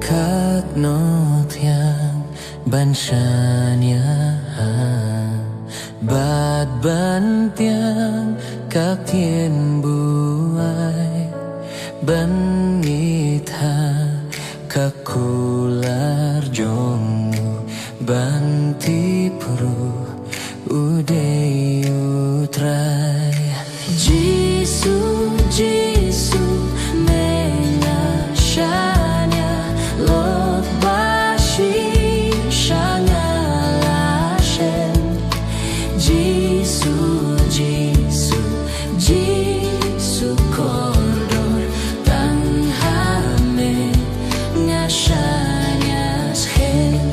Các nốt yang ban shania bát ban tiang các thiên buai ban nitha các kular jongu ban tipru uday utrai Jisu Jisu menashanya Lord bashi shangalashen Jisu Jisu Jisu kordor tanghame ngashanya shen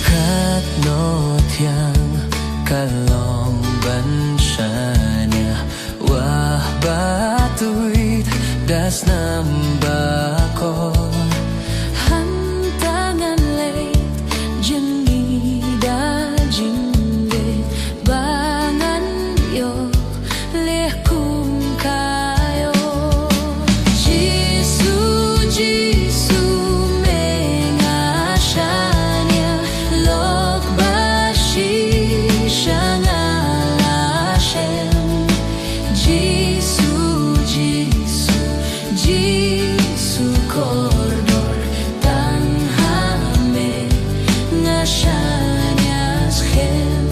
Kat not yang kalong banshanya wah batuit das nambako hantangan leit jengi da jinde bangan yo lehkum kayo Jisu Jisu mengashanya lok bashi shangalashen Jisu Jisu Jisu kordor tanghame ngashanya shem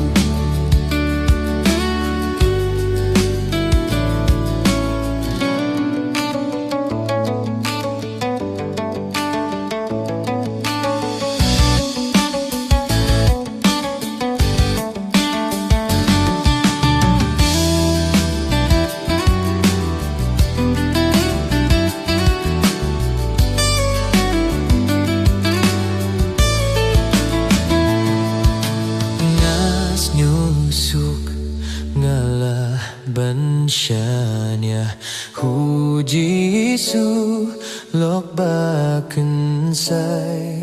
nyusuk ngalah banshanya hu Jisu lok baken sai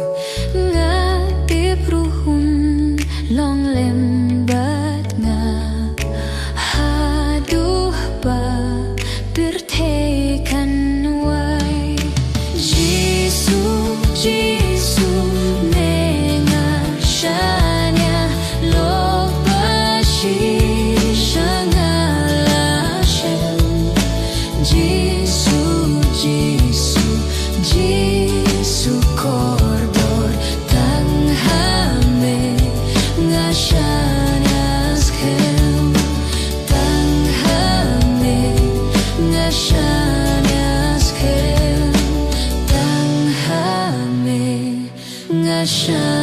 ngatip ruhun long lembat nga haduh ba tertekan wai Jisu Jisu mengashanya lok bashi shangalashen Jisu Jisu Jisu kordor tanghame ngashanya shem tanghame ngashanya shem tanghame ngashanya